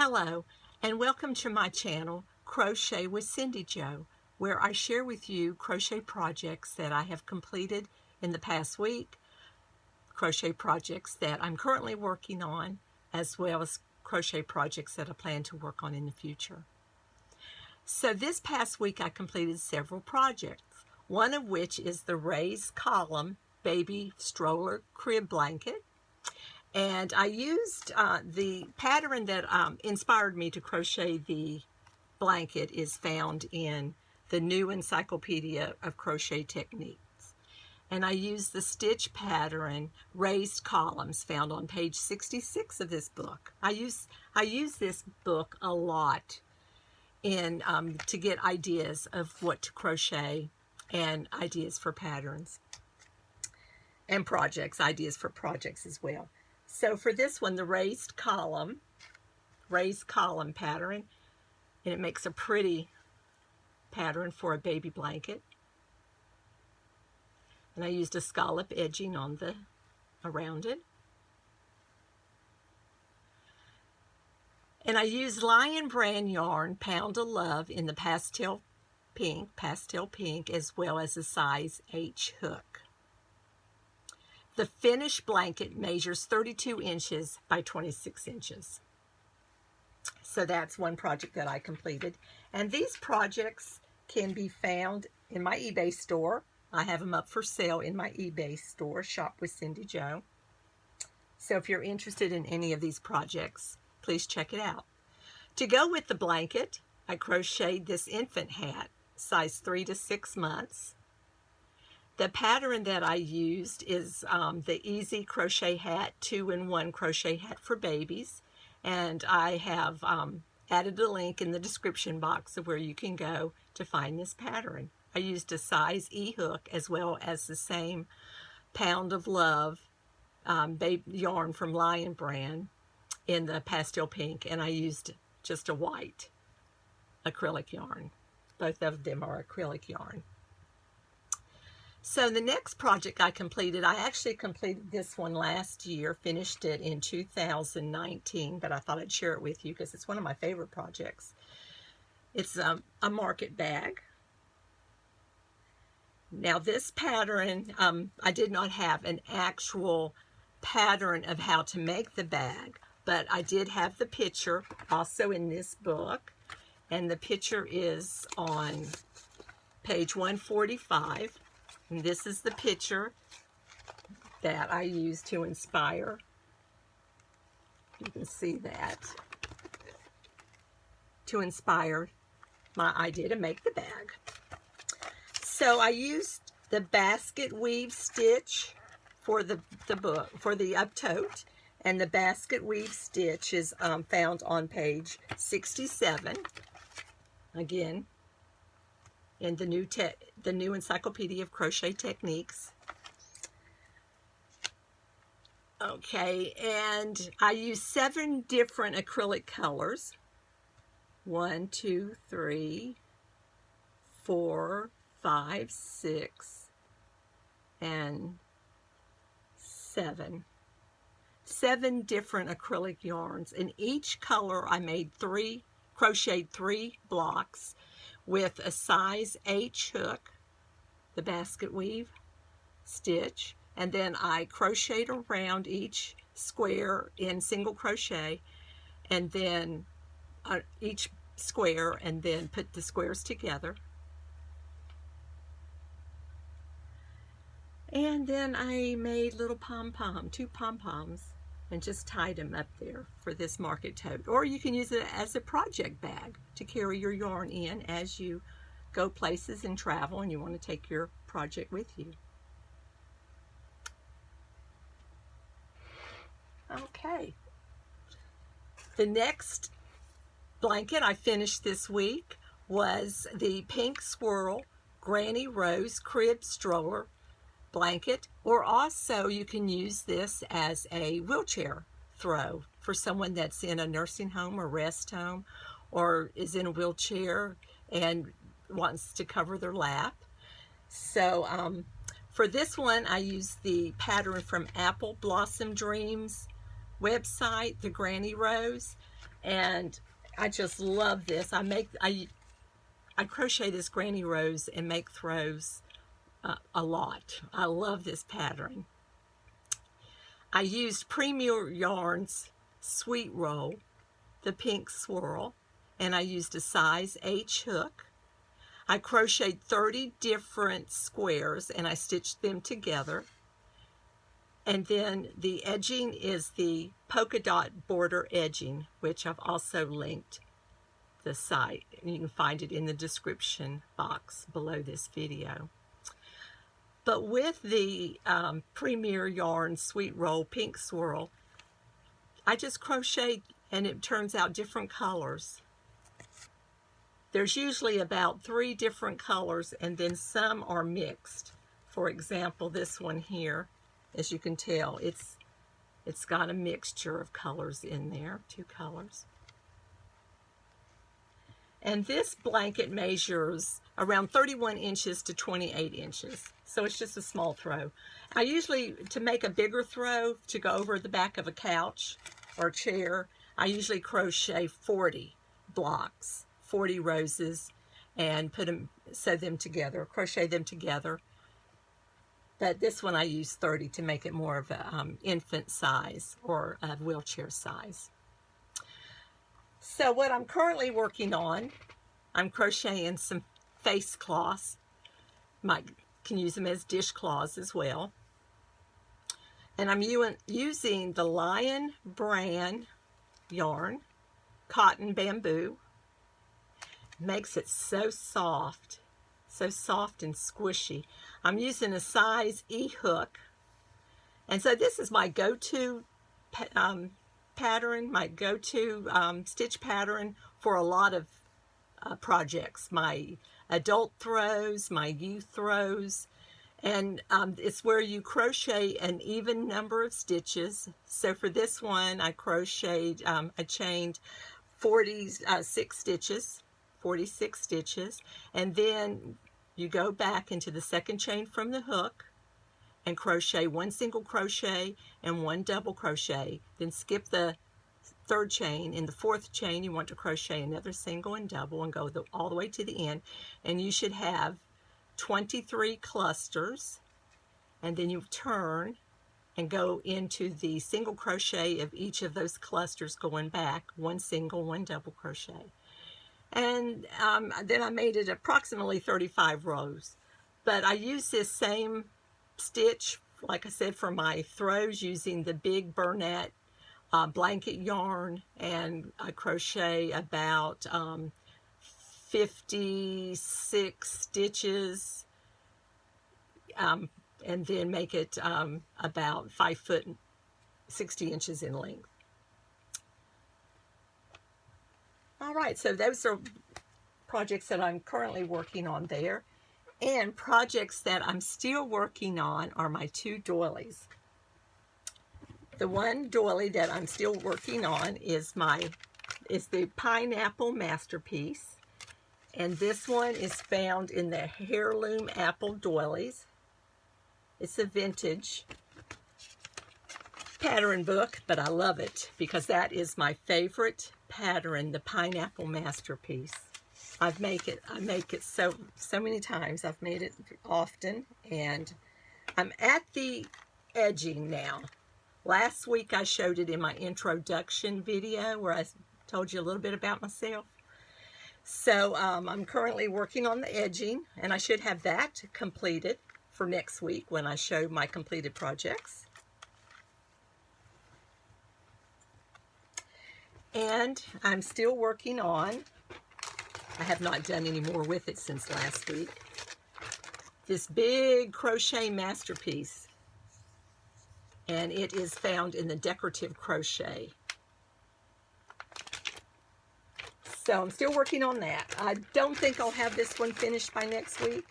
Hello, and welcome to my channel, Crochet with Cindy Jo, where I share with you crochet projects that I have completed in the past week, crochet projects that I'm currently working on, as well as crochet projects that I plan to work on in the future. So this past week I completed several projects, one of which is the raised column baby stroller crib blanket. And I used the pattern that inspired me to crochet the blanket is found in the new Encyclopedia of Crochet Techniques. And I used the stitch pattern raised columns found on page 66 of this book. I use this book a lot in to get ideas of what to crochet and ideas for patterns and projects, ideas for projects as well. So for this one, the raised column pattern, and it makes a pretty pattern for a baby blanket. And I used a scallop edging on around it. And I used Lion Brand yarn, Pound of Love, in the pastel pink, as well as a size H hook. The finished blanket measures 32 inches by 26 inches. So that's one project that I completed. And these projects can be found in my eBay store. I have them up for sale in my eBay store, Shop with Cindy Jo. So if you're interested in any of these projects, please check it out. To go with the blanket, I crocheted this infant hat, size 3 to 6 months. The pattern that I used is the Easy Crochet Hat 2-in-1 crochet hat for babies. And I have added a link in the description box of where you can go to find this pattern. I used a size E hook as well as the same Pound of Love baby yarn from Lion Brand in the pastel pink. And I used just a white acrylic yarn. Both of them are acrylic yarn. So the next project I completed, I actually completed this one last year, finished it in 2019, but I thought I'd share it with you because it's one of my favorite projects. It's a market bag. Now this pattern, I did not have an actual pattern of how to make the bag, but I did have the picture also in this book, and the picture is on page 145. And this is the picture that I used to inspire. You can see that. To inspire my idea to make the bag. So I used the Basketweave stitch for the book, for the up tote. And the Basketweave stitch is found on page 67. Again, in the new Encyclopedia of Crochet Techniques. Okay, and I used 7 different acrylic colors. 1, 2, 3, 4, 5, 6, and 7. 7 different acrylic yarns. In each color I made crocheted 3 blocks with a size H hook, the Basketweave stitch, and then I crocheted around each square in single crochet, and then each square, and then put the squares together. And then I made little two pom-poms, and just tied them up there for this market tote. Or you can use it as a project bag to carry your yarn in as you go places and travel and you want to take your project with you. Okay. The next blanket I finished this week was the pink Swirl Granny Rose crib stroller blanket, or also you can use this as a wheelchair throw for someone that's in a nursing home or rest home or is in a wheelchair and wants to cover their lap. So for this one I used the pattern from Apple Blossom Dreams website, the Granny Rose. And I just love this. I crochet this Granny Rose and make throws a lot. I love this pattern. I used Premier Yarns Sweet Roll, the pink swirl, and I used a size H hook. I crocheted 30 different squares and I stitched them together. And then the edging is the polka dot border edging, which I've also linked the site. You can find it in the description box below this video. But with the Premier Yarn Sweet Roll Pink Swirl, I just crochet and it turns out different colors. There's usually about 3 different colors and then some are mixed. For example, this one here, as you can tell, it's got a mixture of colors in there, 2 colors. And this blanket measures around 31 inches to 28 inches. So it's just a small throw. I usually, to make a bigger throw, to go over the back of a couch or chair, I usually crochet 40 blocks, 40 roses, and sew them together, crochet them together. But this one I use 30 to make it more of an infant size or a wheelchair size. So what I'm currently working on, I'm crocheting some face cloths. Can use them as dishcloths as well. And I'm using the Lion Brand yarn, cotton bamboo. Makes it so soft and squishy. I'm using a size E hook. And so this is my go-to pattern, my go-to stitch pattern for a lot of projects. My adult throws, my youth throws, and it's where you crochet an even number of stitches. So for this one, I crocheted, I chained 46 stitches, and then you go back into the second chain from the hook and crochet 1 single crochet and 1 double crochet, then skip the 3rd chain. In the 4th chain you want to crochet another single and double and go all the way to the end, and you should have 23 clusters, and then you turn and go into the single crochet of each of those clusters, going back 1 single, 1 double crochet. And then I made it approximately 35 rows. But I use this same stitch, like I said, for my throws, using the big Burnett blanket yarn, and I crochet about 56 stitches, and then make it about 5 foot 60 inches in length. All right, so those are projects that I'm currently working on there. And projects that I'm still working on are my 2 doilies. The one doily that I'm still working on is the Pineapple Masterpiece. And this one is found in the Heirloom Apple Doilies. It's a vintage pattern book, but I love it because that is my favorite pattern, the Pineapple Masterpiece. I make it so many times. I've made it often, and I'm at the edging now. Last week I showed it in my introduction video where I told you a little bit about myself. So I'm currently working on the edging, and I should have that completed for next week when I show my completed projects. And I'm still working on, I have not done any more with it since last week, this big crochet masterpiece. And it is found in the Decorative Crochet. So I'm still working on that. I don't think I'll have this one finished by next week,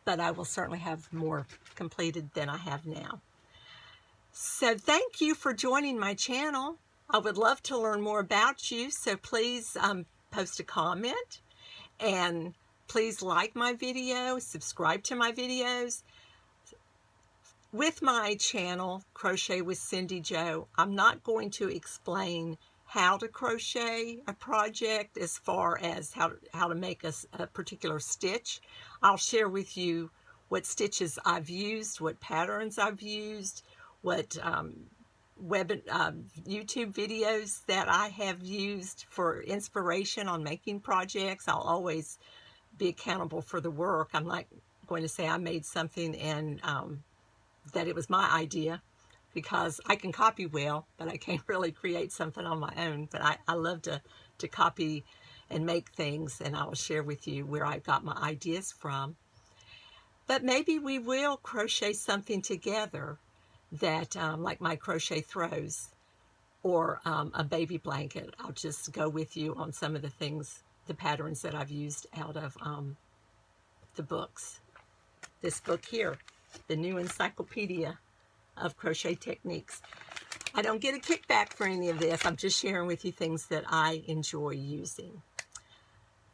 but I will certainly have more completed than I have now. So thank you for joining my channel. I would love to learn more about you, so please post a comment, and please like my video, subscribe to my videos. With my channel, Crochet with Cindy Jo, I'm not going to explain how to crochet a project as far as how to make a particular stitch. I'll share with you what stitches I've used, what patterns I've used, what YouTube videos that I have used for inspiration on making projects. I'll always be accountable for the work. I'm not going to say I made something and that it was my idea, because I can copy well, but I can't really create something on my own. But I love to copy and make things, and I will share with you where I got my ideas from. But maybe we will crochet something together that, like my crochet throws or a baby blanket. I'll just go with you on some of the things, the patterns that I've used out of the books. This book here, the new Encyclopedia of Crochet Techniques. I don't get a kickback for any of this. I'm just sharing with you things that I enjoy using.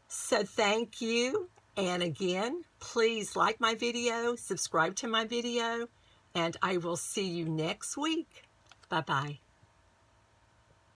So thank you. And again, please like my video, subscribe to my video, and I will see you next week. Bye-bye.